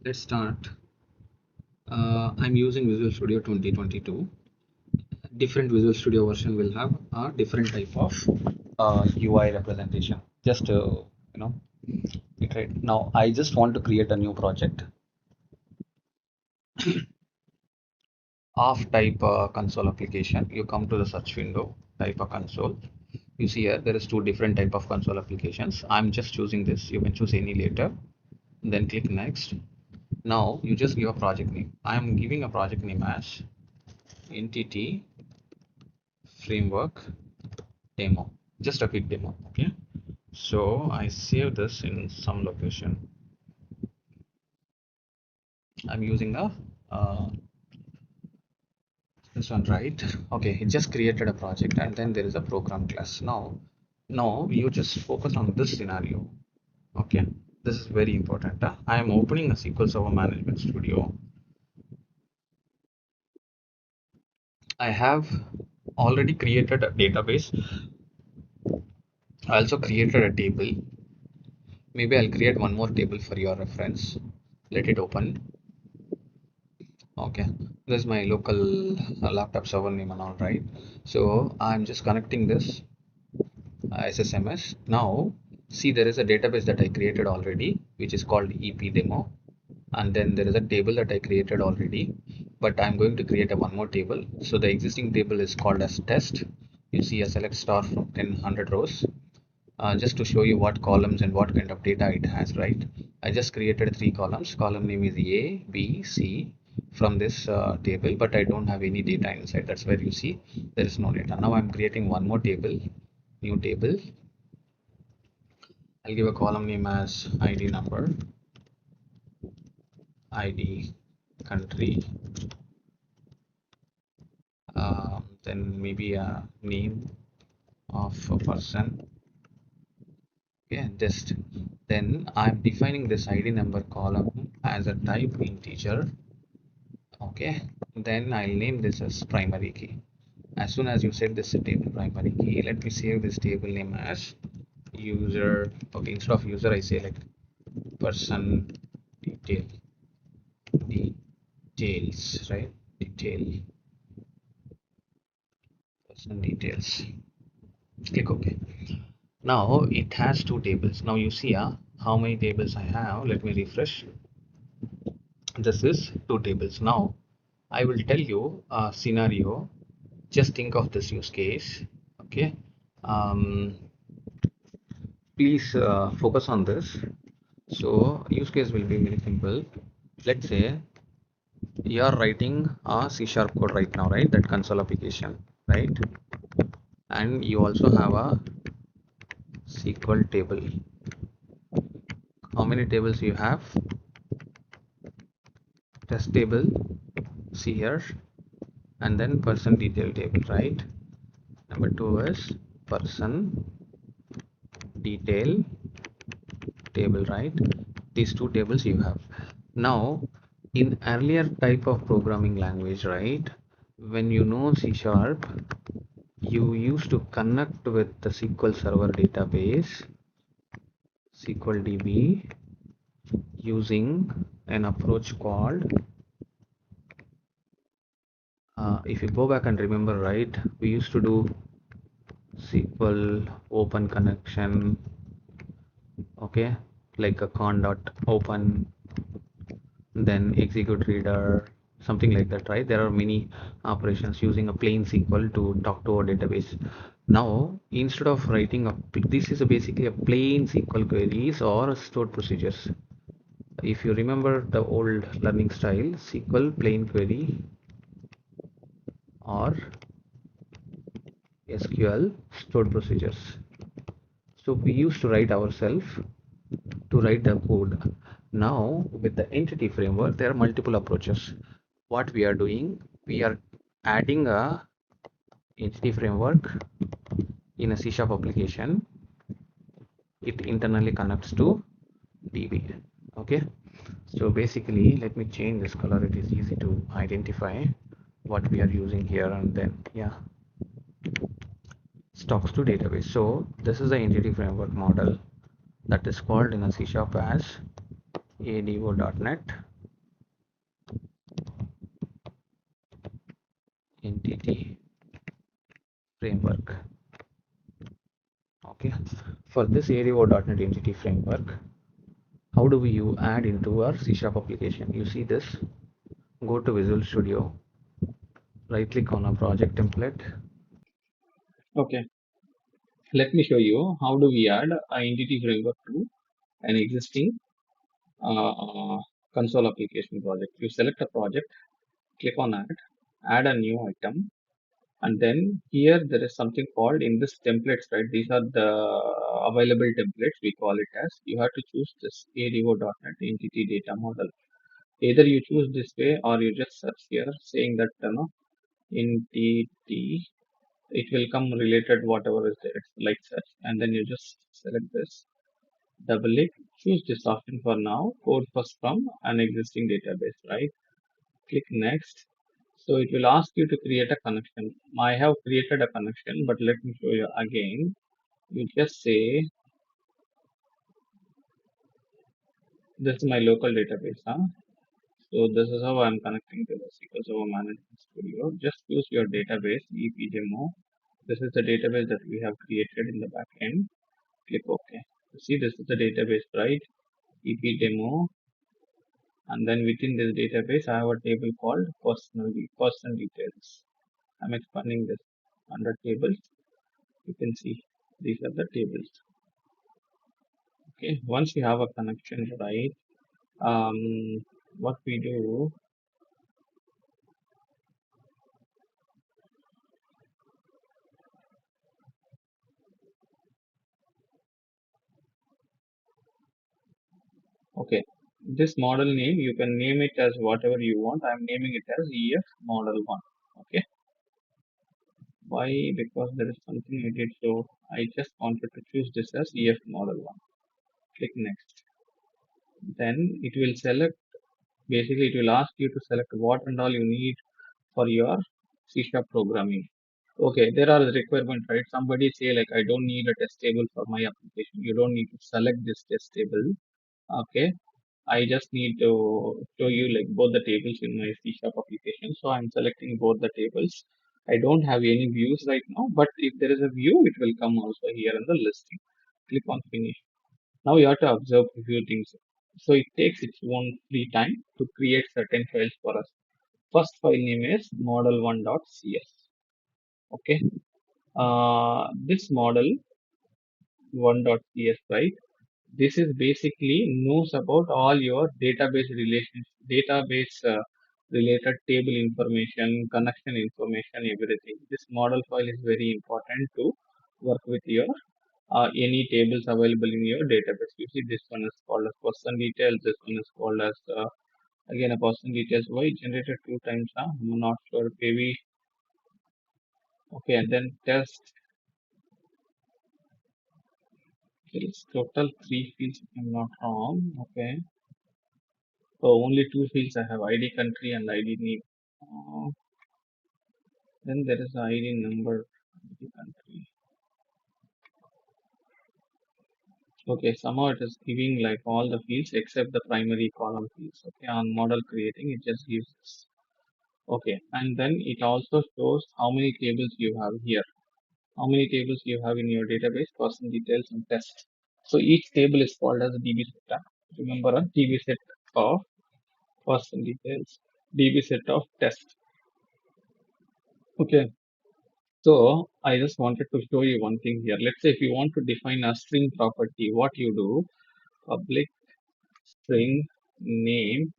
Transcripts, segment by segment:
Let's start. I'm using Visual Studio 2022. Different Visual Studio version will have a different type of UI representation. Just iterate. Now I just want to create a new project of type console application. You come to the search window, type a console. You see here there is two different type of console applications. I'm just choosing this. You can choose any later. Then click next. Now you just give a project name. I'm giving a project name as entity framework demo, just a quick demo. Okay, so I save this in some location. I'm using a this one, right? Okay, it just created a project and then there is a program class. Now you just focus on this scenario. Okay, this is very important. I am opening a SQL Server Management Studio. I have already created a database. I also created a table. Maybe I'll create one more table for your reference. Let it open. Okay, this is my local laptop server name and all, right? So I'm just connecting this SSMS. Now see, there is a database that I created already, which is called EP demo, and then there is a table that I created already, but I'm going to create a one more table. So the existing table is called as test. You see a select star from 100 rows. Just to show you what columns and what kind of data it has, right? I just created three columns. Column name is A, B, C from this table, but I don't have any data inside. That's where you see there is no data. Now I'm creating one more table, new table. I'll give a column name as ID number, ID, country, then maybe a name of a person. Okay, just then I'm defining this ID number column as a type integer. Okay, then I'll name this as primary key. As soon as you set this table primary key, let me save this table name as user. Okay, instead of user I say like person details, right? Detail, person details. Click OK. Now it has two tables. Now you see how many tables I have. Let me refresh. This is two tables. Now I will tell you a scenario. Just think of this use case. Okay, please focus on this. So use case will be very simple. Let's say you are writing a C# code right now, right? That console application, right? And you also have a SQL table. How many tables you have? Test table, see here, and then person detail table, right? Number two is person detail table, right? These two tables you have. Now in earlier type of programming language, right, when you know C#, you used to connect with the SQL Server database, SQL DB, using an approach called if you go back and remember, right, we used to do SQL open connection, okay, like a con dot open, then execute reader, something like that, right? There are many operations using a plain SQL to talk to our database. Now instead of writing a, this is basically a plain SQL queries or stored procedures. If you remember the old learning style, SQL plain query or SQL stored procedures. So we used to write ourselves to write the code. Now with the entity framework, there are multiple approaches. What we are doing, we are adding a entity framework in a C# application. It internally connects to DB. Okay, so basically let me change this color. It is easy to identify what we are using here, and then yeah, stocks to database. So this is the entity framework model that is called in a C# as ADO.NET entity framework. Okay, for this ADO.NET entity framework, how do we you add into our C Sharp application? You see this, go to Visual Studio, right click on a project template. Okay, let me show you how do we add an entity framework to an existing uh, console application project. You select a project, click on add a new item, and then here there is something called in this templates, right? These are the available templates, we call it as. You have to choose this ADO.NET entity data model. Either you choose this way or you just search here saying that entity, it will come related whatever is there, it's like such, and then you just select this, double click, choose this option for now, code first from an existing database, right? Click next. So it will ask you to create a connection. I have created a connection, but let me show you again. You just say this is my local database, huh? So this is how I'm connecting to the SQL Server Management Studio. Just choose your database, epdemo. This is the database that we have created in the backend. Click OK. See, this is the database, right? epdemo, and then within this database, I have a table called person details. I'm expanding this under tables. You can see these are the tables. Okay, once you have a connection, right? What we do, okay, this model name you can name it as whatever you want. I'm naming it as EF model 1. Okay, why? Because there is something I did, so I just wanted to choose this as EF model 1. Click next. Then it will select, basically it will ask you to select what and all you need for your C Sharp programming. Okay, there are the requirements, right? Somebody say like I don't need a test table for my application. You don't need to select this test table. Okay, I just need to show you like both the tables in my C Sharp application. So I'm selecting both the tables. I don't have any views right now, but if there is a view, it will come also here in the listing. Click on finish. Now you have to observe a few things. So it takes its own free time to create certain files for us. First file name is model1.cs. Okay. This model1.cs, right? This is basically knows about all your database relations, database related table information, connection information, everything. This model file is very important to work with your any tables available in your database. You see, this one is called as person details. This one is called as again a person details. Why it generated two times? I'm not sure. Maybe okay, and then test. It's total three fields if I'm not wrong. Okay. So only two fields I have, ID country and ID name. Then there is ID number, ID country. Okay, somehow it is giving like all the fields except the primary column fields. Okay, on model creating, it just gives this. Okay, and then it also shows how many tables you have here. How many tables you have in your database, person details and test. So each table is called as a DB set. Remember a DB set of person details, DB set of test. Okay, so I just wanted to show you one thing here. Let's say if you want to define a string property, what you do, public string name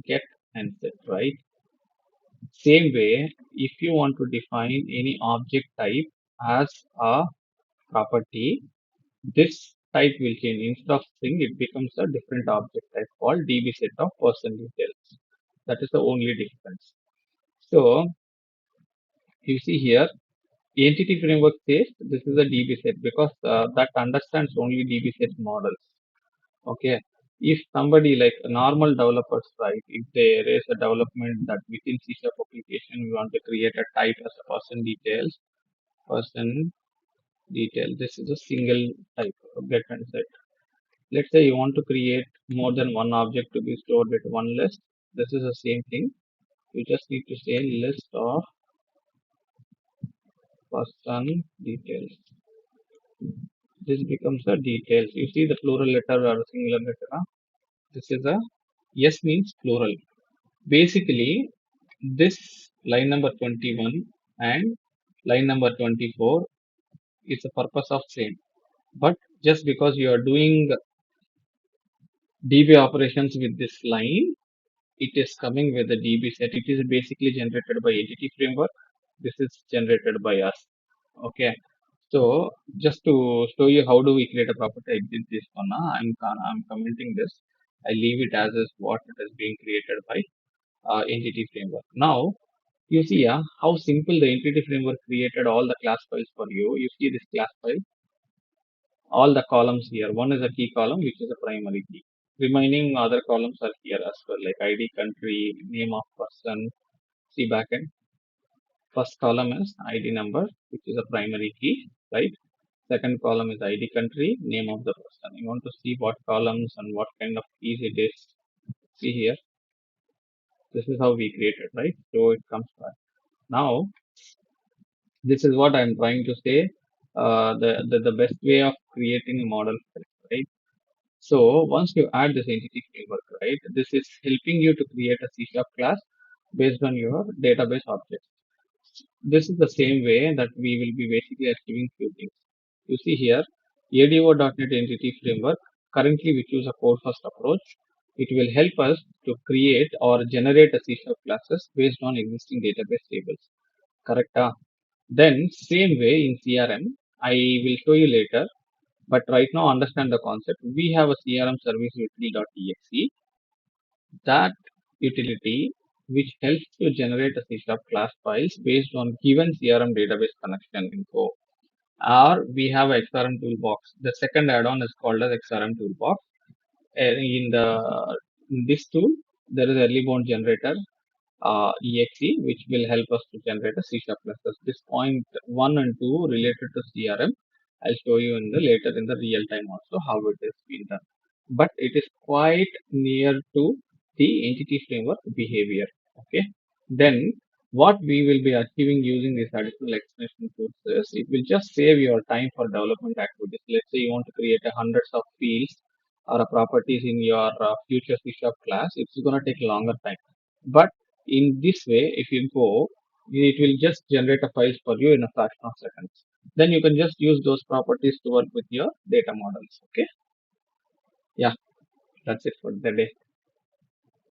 get and set, right? Same way, if you want to define any object type as a property, this type will change. Instead of string, it becomes a different object type called DB set of person details. That is the only difference. So you see here, entity framework says this is a DB set because that understands only DB set models. Okay. If somebody like normal developers, right, if there is a development that within C Sharp application we want to create a type as a person detail. This is a single type of get and set. Let's say you want to create more than one object to be stored with one list. This is the same thing. You just need to say list of person details. This becomes the details. You see the plural letter or singular letter. Huh? This is a yes means plural. Basically, this line number 21 and line number 24 is the purpose of same. But just because you are doing DB operations with this line, it is coming with the DB set. It is basically generated by entity framework. This is generated by us. Okay. So just to show you how do we create a property, I did this one. I'm commenting this. I leave it as is what it is being created by entity framework. Now you see how simple the entity framework created all the class files for you. You see this class file, all the columns here. One is a key column, which is a primary key. Remaining other columns are here as well, like ID, country, name of person. See backend. First column is ID number, which is a primary key, right? Second column is ID country, name of the person. You want to see what columns and what kind of keys it is. See here. This is how we created, right? So it comes back. Now, this is what I'm trying to say. The best way of creating a model, right? So once you add this entity framework, right, this is helping you to create a C# class based on your database objects. This is the same way that we will be basically achieving few things. You see here, ADO.NET Entity Framework, currently we choose a code first approach. It will help us to create or generate a C# classes based on existing database tables. Correct? Then same way in CRM, I will show you later, but right now understand the concept. We have a CRM service utility.exe, that utility which helps to generate a C# class files based on given CRM database connection info. Or we have a XRM toolbox. The second add-on is called as XRM toolbox. In this tool, there is early bound generator exe, which will help us to generate a C# clusters. This point 1 and 2 related to CRM. I'll show you in the later in the real time also how it is being done. But it is quite near to the entity framework behavior. Okay. Then what we will be achieving using this additional extension tools is it will just save your time for development activities. Let's say you want to create a hundreds of fields or a properties in your future C# class. It's going to take longer time. But in this way, if you go, it will just generate a files for you in a fraction of seconds. Then you can just use those properties to work with your data models. Okay. Yeah, that's it for the day.